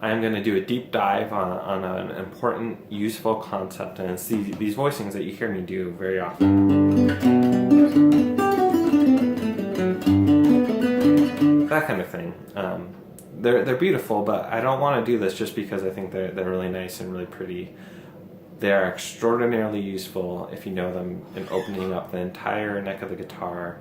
I'm going to do a deep dive on an important, useful concept, and it's these voicings that you hear me do very often. That kind of thing. They're beautiful, but I don't want to do this just because I think they're really nice and really pretty. They are extraordinarily useful if you know them in opening up the entire neck of the guitar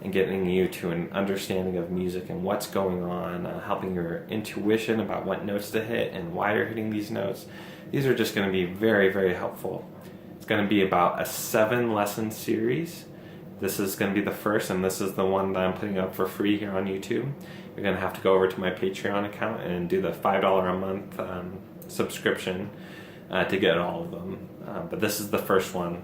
and getting you to an understanding of music and what's going on, helping your intuition about what notes to hit and why you're hitting these notes. These are just going to be very, very helpful. It's going to be about a 7-lesson series. This is going to be the first, and this is the one that I'm putting up for free here on YouTube. You're going to have to go over to my Patreon account and do the $5 a month subscription to get all of them. But this is the first one.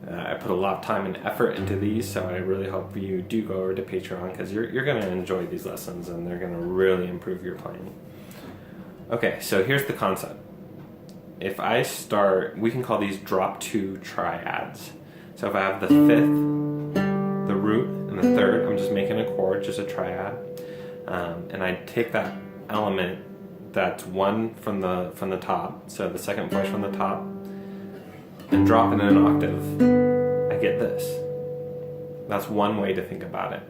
I put a lot of time and effort into these, so I really hope you do go over to Patreon, because you're going to enjoy these lessons and they're going to really improve your playing. Okay, so here's the concept. If I start, we can call these drop 2 triads. So if I have the 5th, the root, and the 3rd, I'm just making a chord, just a triad, and I take that element that's 1 from the top, so the second voice from the top, and drop it in an octave, I get this. That's one way to think about it.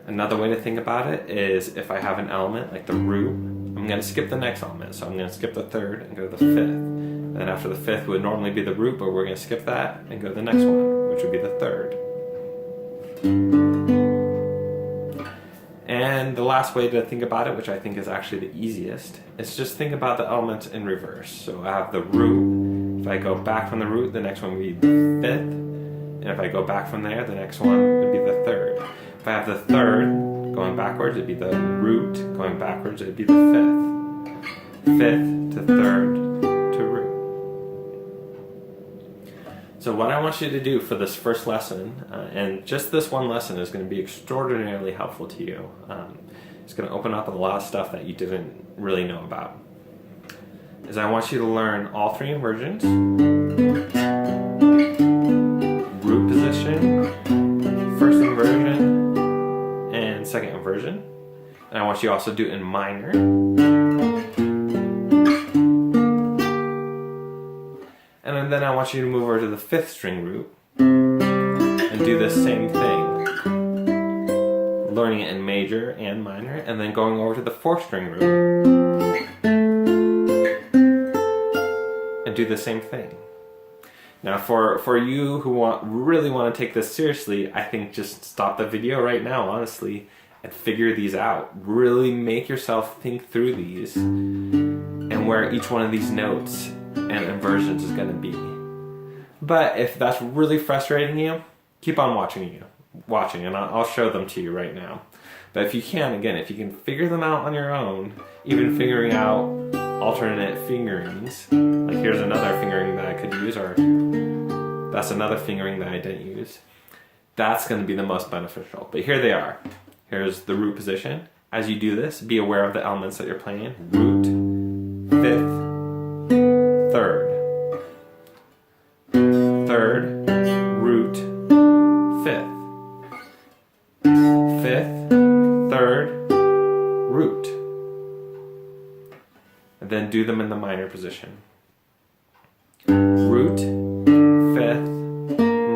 Another way to think about it is if I have an element like the root, I'm going to skip the next element. So I'm going to skip the 3rd and go to the 5th. And then after the 5th would normally be the root, but we're going to skip that and go to the next one, which would be the 3rd. And the last way to think about it, which I think is actually the easiest, is just think about the elements in reverse. So I have the root. If I go back from the root, the next one would be the 5th. And if I go back from there, the next one would be the 3rd. If I have the 3rd going backwards, it'd be the root. Going backwards, it'd be the 5th. 5th to 3rd to root. So what I want you to do for this first lesson, and just this one lesson is going to be extraordinarily helpful to you. It's going to open up a lot of stuff that you didn't really know about. Is I want you to learn all 3 inversions, root position, first inversion, and second inversion. And I want you also to do it in minor. And then I want you to move over to the 5th string root and do the same thing. Learning it in major and minor, and then going over to the 4th string root and do the same thing. Now for you who really want to take this seriously, I think just stop the video right now, honestly, and figure these out. Really make yourself think through these and where each one of these notes and inversions is going to be. But if that's really frustrating you, keep on watching, and I'll show them to you right now. But if you can, again, if you can figure them out on your own, even figuring out alternate fingerings, like here's another fingering that I could use, or that's another fingering that I didn't use, that's going to be the most beneficial. But here they are. Here's the root position. As you do this, be aware of the elements that you're playing. Root, 5th, 3rd, 3rd, root, 5th, 5th, 3rd, root. And then do them in the minor position. Root, 5th,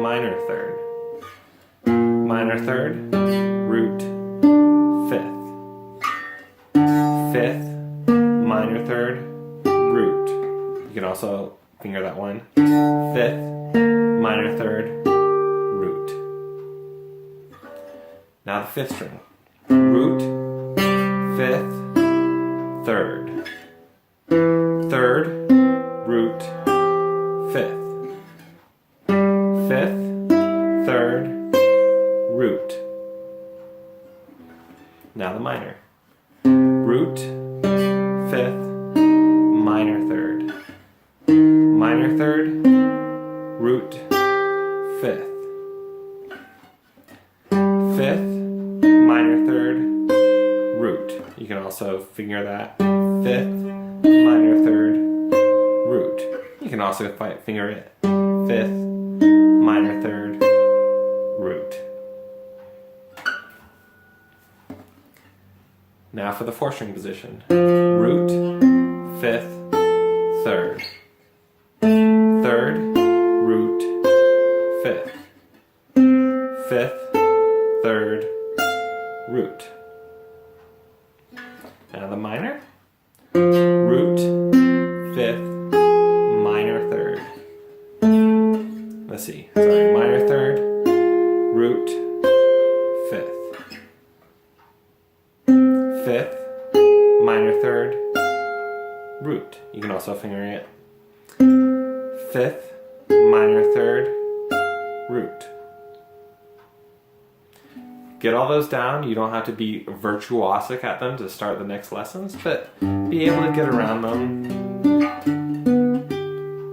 minor 3rd, minor 3rd, root, 5th, 5th, minor 3rd, root. You can also finger that one. 5th, minor 3rd, root. Now the 5th string. Root, 5th, 3rd. 3rd, root, 5th. 5th, 3rd, root. Now the minor. Root, 5th, minor 3rd. Minor 3rd, root, 5th. 5th, minor 3rd, root. You can also finger that. 5th, minor 3rd, root. You can also finger it. 5th, minor 3rd, root. Now for the 4-string position. Root, 5th, 3rd. 3rd, root, 5th. 5th, 3rd, root. Now the minor. Root, 5th, minor 3rd. Let's see. Sorry, minor 3rd, root, 5th. 5th, minor 3rd, root. You can also finger it. 5th, minor 3rd, root. Get all those down. You don't have to be virtuosic at them to start the next lessons, but be able to get around them.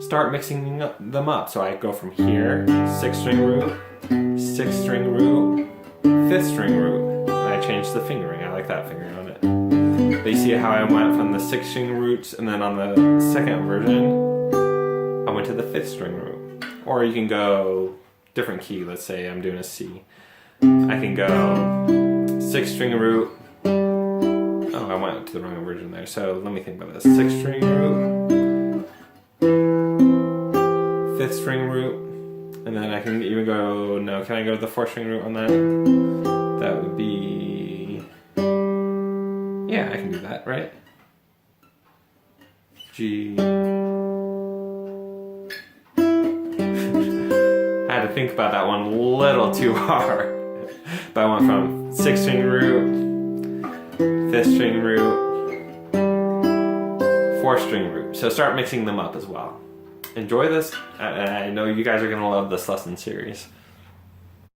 Start mixing them up. So I go from here, 6th-string root, 6th-string root, 5th-string root. And I change the fingering. I like that fingering on it. But you see how I went from the 6th-string roots, and then on the second version, I went to the 5th-string root. Or you can go different key. Let's say I'm doing a C. I can go 6th-string root. Oh, I went to the wrong version there. So let me think about this. 6th-string root, 5th-string root, and then I can even go. No, can I go to the 4th-string root on that? That would be. Yeah, I can do that, right? G. I had to think about that one a little too hard. But I went from 6th-string root, 5th-string root, 4th-string root. So start mixing them up as well. Enjoy this. I know you guys are going to love this lesson series.